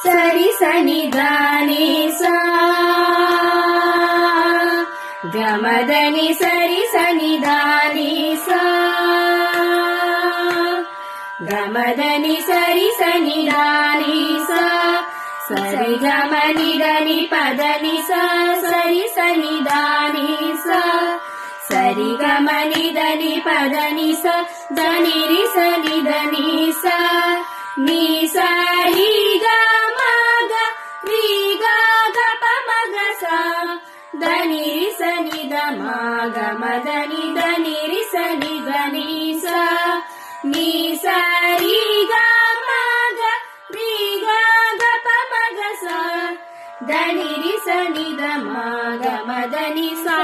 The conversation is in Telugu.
సరి సని దని సా గమదని సరి సని దని సా గమదని సరి సని దని సా సరి గమని దని పదని సా సరి సని దని సా సరి గమని దని పదని సా దని రి సని దని సా ని సరి గ మగ రి గ గ ప మగ సా దని రి సని ద మగ మదని దని రి సని దని సా ని సరి గ మగ రి గ గ ప మగ సా దని రి సని ద మగ మదని సా